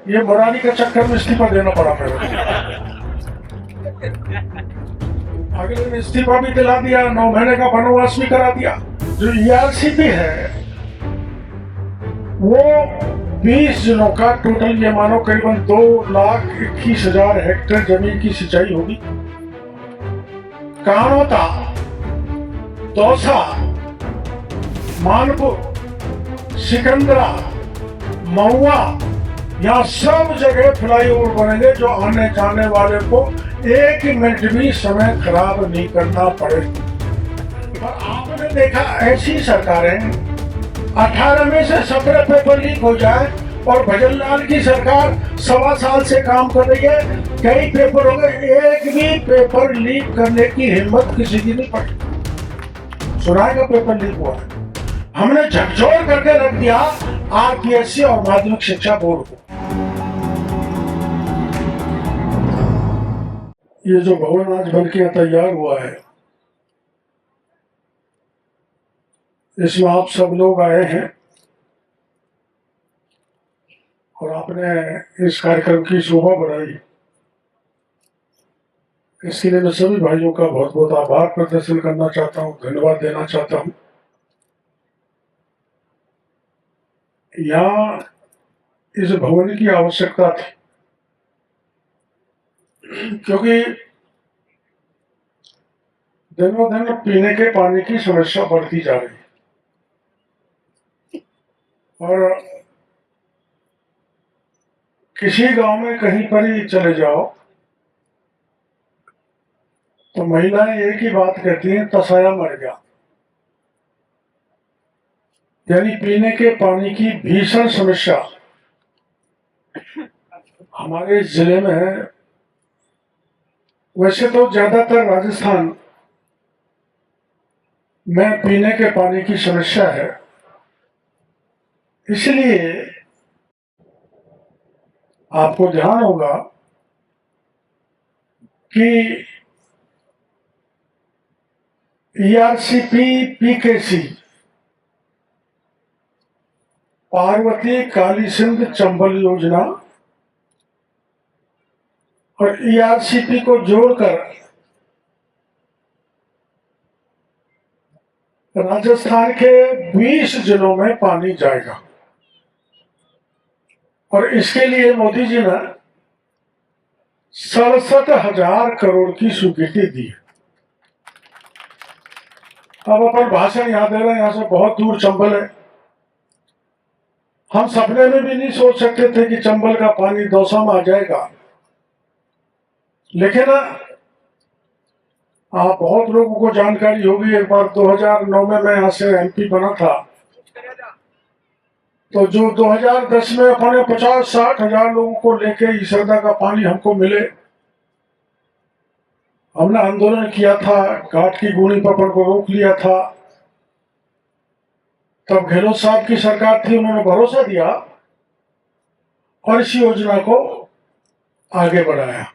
ये मुरारी के चक्कर में इस्तीफा देना पड़ा मेरे को। अगले ने इस्तीफा भी दिला दिया, 9 महीने का वनवास भी करा दिया। जो ईआरसीपी है वो 20 जिलों का टोटल ये मानो करीबन 2,21,000 हेक्टेयर जमीन की सिंचाई होगी। कानोता, दौसा, मानपुर, सिकंदरा, महुआ, यहाँ सब जगह फ्लाईओवर बनेंगे जो आने जाने वाले को 1 मिनट भी समय खराब नहीं करना पड़े। और आपने देखा ऐसी सरकारें 18 में से 17 पेपर लीक हो जाए, और भजनलाल की सरकार 1.25 साल से काम कर रही है, कई पेपर हो गए, एक भी पेपर लीक करने की हिम्मत किसी की नहीं पड़ी। सुनाएगा पेपर लीक हुआ है, हमने झकझोर करके रख दिया आरपीएससी और माध्यमिक शिक्षा बोर्ड को। ये जो भवन आज बन के तैयार हुआ है, इसमें आप सब लोग आए हैं और आपने इस कार्यक्रम की शोभा बढ़ाई। इसके लिए मैं सभी भाइयों का बहुत बहुत आभार प्रदर्शन करना चाहता हूँ, धन्यवाद देना चाहता हूँ। यहाँ इस भवन की आवश्यकता थी, क्योंकि दिनों दिन पीने के पानी की समस्या बढ़ती जा रही है। और किसी गांव में कहीं पर ही चले जाओ तो महिलाएं एक ही बात कहती हैं, तसाया मर गया। यानी पीने के पानी की भीषण समस्या हमारे जिले में है। वैसे तो ज्यादातर राजस्थान में पीने के पानी की समस्या है, इसलिए आपको ध्यान होगा कि ईआरसीपी पीकेसी पार्वती काली सिंध चंबल योजना और ईआरसीपी को जोड़कर राजस्थान के 20 जिलों में पानी जाएगा। और इसके लिए मोदी जी ने 67,000 करोड़ की स्वीकृति दी है। अब अपन भाषण यहां दे रहे हैं, यहां से बहुत दूर चंबल है। हम सपने में भी नहीं सोच सकते थे कि चंबल का पानी दौसा में आ जाएगा। लेकिन बहुत लोगों को जानकारी होगी, एक बार 2009 में मैं यहां से एमपी बना था, तो जो 2010 में अपने 50-60 हजार लोगों को लेके ईसरदा का पानी हमको मिले, हमने आंदोलन किया था, घाट की गुणी पकड़ को रोक लिया था। तब गहलोत साहब की सरकार थी, उन्होंने भरोसा दिया और इस योजना को आगे बढ़ाया।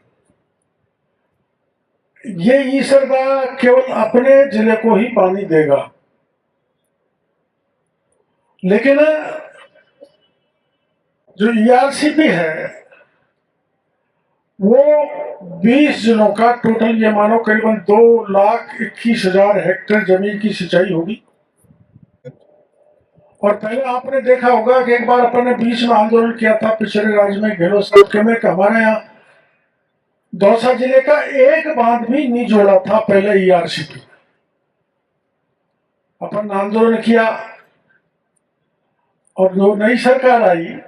ये ईसरदा केवल अपने जिले को ही पानी देगा, लेकिन जो ईआरसीपी है वो 20 जिलों का टोटल ये मानो करीबन 2,21,000 हेक्टेयर जमीन की सिंचाई होगी। और पहले आपने देखा होगा कि एक बार अपन ने बीच में आंदोलन किया था पिछले राज्य में गहलोत साहब के में, हमारे यहाँ दौसा जिले का एक बांध भी नहीं जोड़ा था पहले ईआरसीपी। अपन आंदोलन किया और जो नई सरकार आई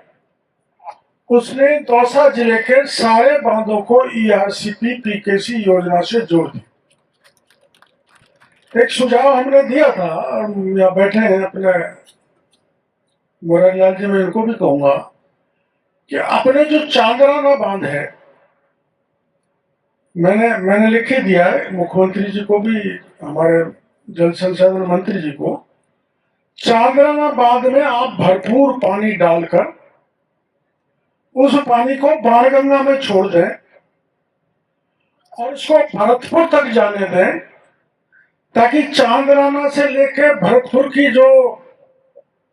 उसने दौसा जिले के सारे बांधों को ईआरसीपी पीकेसी योजना से जोड़ दिया। एक सुझाव हमने दिया था, यहाँ बैठे हैं अपने मुरारीलाल जी, मैं इनको भी कहूंगा कि अपने जो चांदराना बांध है, मैंने लिख के दिया है मुख्यमंत्री जी को भी, हमारे जल संसाधन मंत्री जी को, चांदराना बांध में आप भरपूर पानी डालकर उस पानी को बाणगंगा में छोड़ दें और इसको भरतपुर तक जाने दें, ताकि चांदराना से लेकर भरतपुर की जो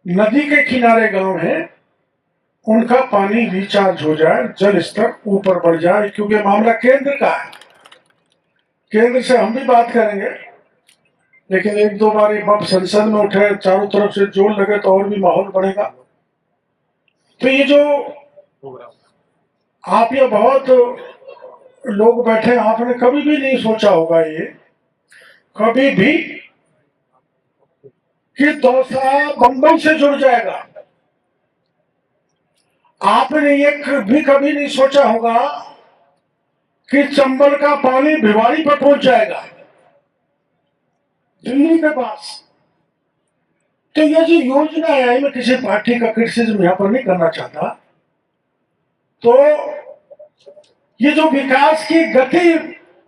नदी के किनारे गांव हैं उनका पानी रिचार्ज हो जाए, जल स्तर ऊपर बढ़ जाए, क्योंकि मामला केंद्र का है। केंद्र से हम भी बात करेंगे, लेकिन एक दो बार एक बार संसद में उठे, चारों तरफ से जोर लगे तो और भी माहौल बढ़ेगा। तो ये जो आप ये बहुत लोग बैठे, आपने कभी भी नहीं सोचा होगा ये कभी भी कि दौसा बंबई से जुड़ जाएगा। आपने ये भी कभी नहीं सोचा होगा कि चंबल का पानी भिवाड़ी पर पहुंच जाएगा, दिल्ली के पास। तो ये जो योजना है, मैं किसी पार्टी का क्रिटिसिज्म यहां पर नहीं करना चाहता, तो ये जो विकास की गति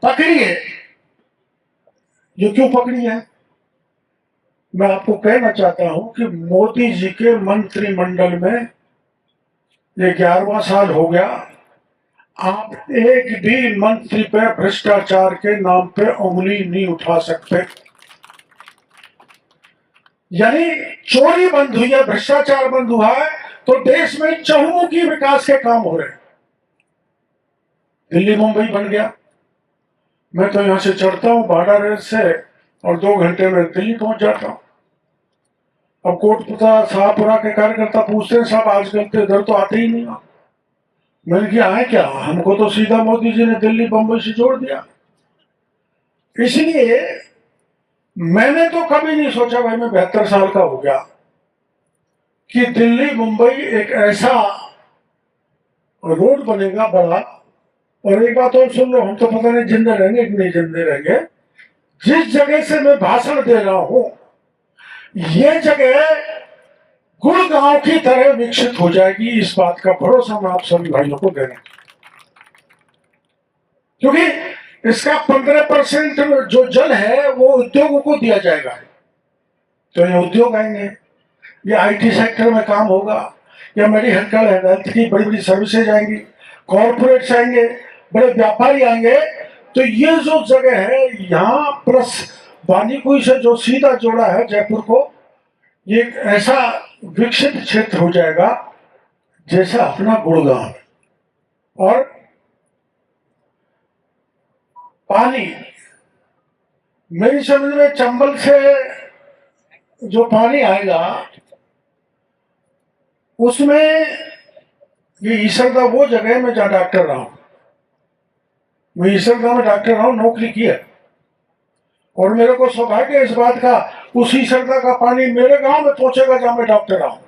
पकड़ी है, ये क्यों पकड़ी है? मैं आपको कहना चाहता हूं कि मोदी जी के मंत्रिमंडल में ये 11वां साल हो गया, आप एक भी मंत्री पे भ्रष्टाचार के नाम पे उंगली नहीं उठा सकते। यानी चोरी बंद हुई है, भ्रष्टाचार बंद हुआ है, तो देश में चहुमुखी विकास के काम हो रहे हैं। दिल्ली मुंबई बन गया, मैं तो यहां से चढ़ता हूं भाड़ा रेल से और 2 घंटे में दिल्ली पहुंच जाता हूं। अब कोटपुरा शाहपुरा के कार्यकर्ता पूछते हैं, साहब आजकल तो इधर तो आते ही नहीं आप। मैंने किया है क्या, हमको तो सीधा मोदी जी ने दिल्ली बंबई से जोड़ दिया। इसलिए मैंने तो कभी नहीं सोचा, भाई मैं 72 साल का हो गया, कि दिल्ली मुंबई एक ऐसा रोड बनेगा बड़ा। और एक बात और सुन लो, हम तो पता नहीं जिंदे रहेंगे कि नहीं जिंदे रहेंगे, जिस जगह से मैं भाषण दे रहा हूं ये जगह गुड़गांव की तरह विकसित हो जाएगी, इस बात का भरोसा मैं आप सभी भाइयों को दे रहा हूं। क्योंकि इसका 15% जो जल है वो उद्योगों को दिया जाएगा, तो ये उद्योग आएंगे, ये आईटी सेक्टर में काम होगा, या मेडिकल हेल्थ की बड़ी बड़ी सर्विसेज आएंगी, कॉर्पोरेट्स आएंगे, बड़े व्यापारी आएंगे। तो ये जो जगह है यहाँ प्लस बानीकुई से जो सीधा जोड़ा है जयपुर को, ये एक ऐसा विकसित क्षेत्र हो जाएगा जैसा अपना गुड़गांव। और पानी, मेरी समझ में चंबल से जो पानी आएगा उसमें ये ईसरदा वो जगह है मैं जहाँ डॉक्टर रहा हूं, मैं ईसरदा में डॉक्टर रहा हूं, नौकरी की है। और मेरे को सौभाग्य है इस बात का, उस ईसरदा का पानी मेरे गांव में पहुंचेगा जहां मैं डॉक्टर रहा हूं।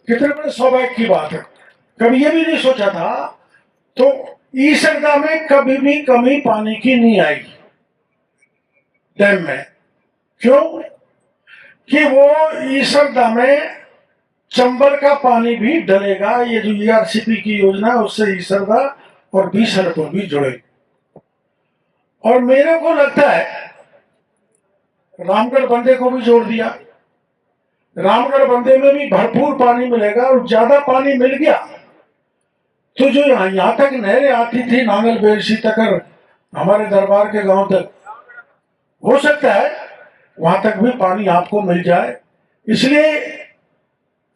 कितने बड़े सौभाग्य की बात है, कभी ये भी नहीं सोचा था। तो ईसरदा में कभी भी कमी पानी की नहीं आएगी डैम में। क्यों? कि वो ईसरदा में चंबल का पानी भी डलेगा। ये जो ईआरसीपी की योजना है उससे ईसरदा और बीसलपुर भी जुड़े। और मेरे को लगता है रामगढ़ बंदे को भी जोड़ दिया, रामगढ़ बंदे में भी भरपूर पानी मिलेगा। और ज्यादा पानी मिल गया तो जो यहाँ तक नहरें आती थी नांगल बेरसी तक, हमारे दरबार के गांव तक, हो सकता है वहां तक भी पानी आपको मिल जाए। इसलिए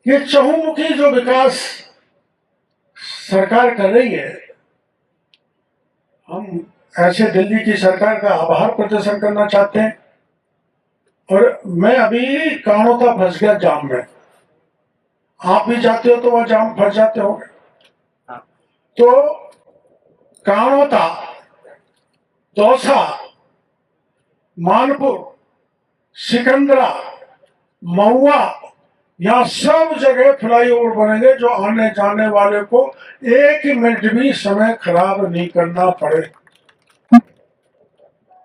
ये चहुमुखी जो विकास सरकार कर रही है, हम ऐसे दिल्ली की सरकार का आभार प्रदर्शन करना चाहते हैं। और मैं अभी कानोता फंस गया जाम में, आप भी जाते हो तो वह जाम फंस जाते होंगे। तो कानोता, दौसा, मानपुर, सिकंदरा, महुआ, यहाँ सब जगह फ्लाईओवर बनेंगे जो आने जाने वाले को एक मिनट भी समय खराब नहीं करना पड़े।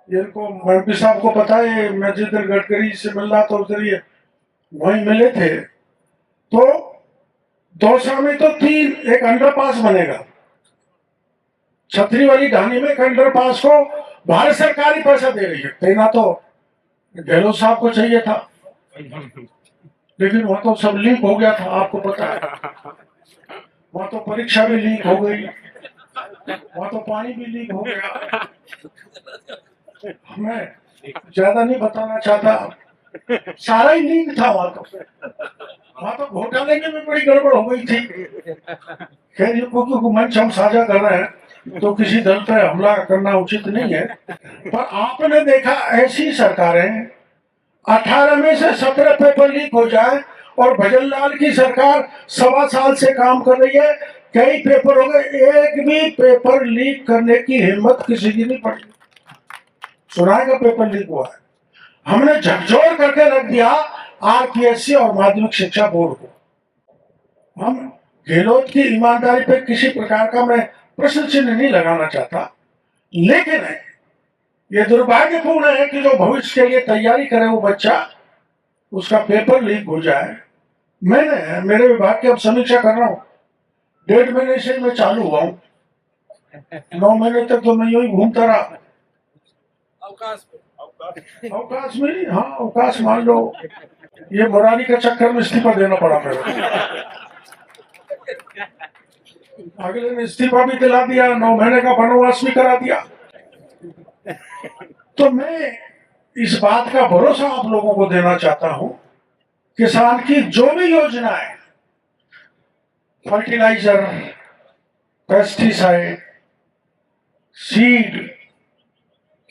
इनको मंत्री साहब को पता है, मैं जिस दिन गडकरी से मिल रहा था उस दिन वहीं मिले थे। तो दौसा में तो 3 एक अंडरपास बनेगा, छतरी वाली ढानी में एक अंडरपास को भारत सरकार ही पैसा दे रही है। देना तो गहलोत साहब को चाहिए था, लेकिन वहां तो सब लीक हो गया था, आपको पता है। वहां तो परीक्षा भी लीक हो गई, वहां तो पानी भी लीक हो गया। मैं ज्यादा नहीं बताना चाहता, सारा ही लीक था वहां तो घोटाले में भी बड़ी गड़बड़ हो गई थी। खैर ये क्योंकि मंच हम साझा कर रहे हैं तो किसी दल पर हमला करना उचित नहीं है, पर आपने देखा ऐसी सरकारें 18 में से 17 पेपर लीक हो जाए और भजन लाल की सरकार 1.25 साल से काम कर रही है, कई पेपर हो गए, एक भी पेपर लीक करने की हिम्मत किसी की नहीं पड़ी। सुनाएगा पेपर लीक हुआ है, हमने झकझोर करके रख दिया आरपीएससी और माध्यमिक शिक्षा बोर्ड को। हम गहलोत की ईमानदारी पे किसी प्रकार का मैं प्रश्न चिन्ह नहीं लगाना चाहता, लेकिन ये दुर्भाग्यपूर्ण है कि जो भविष्य के लिए तैयारी करे वो बच्चा, उसका पेपर लीक हो जाए। मैंने मेरे विभाग की अब समीक्षा कर रहा हूँ, 1.5 महीने से मैं चालू हुआ हूँ, 9 महीने तक तो मैं यूं ही घूमता रहा। अवकाश में, हाँ अवकाश मान लो, ये मुरारी के चक्कर में इस्तीफा देना पड़ा मेरे। अगले ने इस्तीफा भी दिला दिया, 9 महीने का वनवास भी करा दिया। तो मैं इस बात का भरोसा आप लोगों को देना चाहता हूं, किसान की जो भी योजनाएं, फर्टिलाइजर, पेस्टिसाइड, सीड,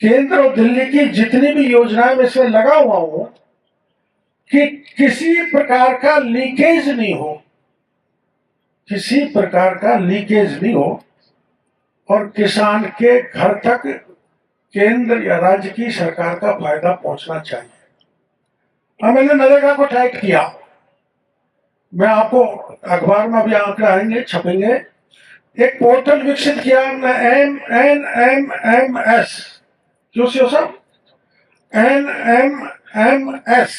केंद्र और दिल्ली की जितनी भी योजनाएं में इसमें लगा हुआ हूं कि किसी प्रकार का लीकेज नहीं हो, किसी प्रकार का लीकेज नहीं हो और किसान के घर तक केंद्र या राज्य की सरकार का फायदा पहुंचना चाहिए। अब मैंने नरेगा को टाइट किया, मैं आपको अखबार में अभी आंकड़े आएंगे, छपेंगे। एक पोर्टल विकसित किया हमने, NMMS, जो सब NMMS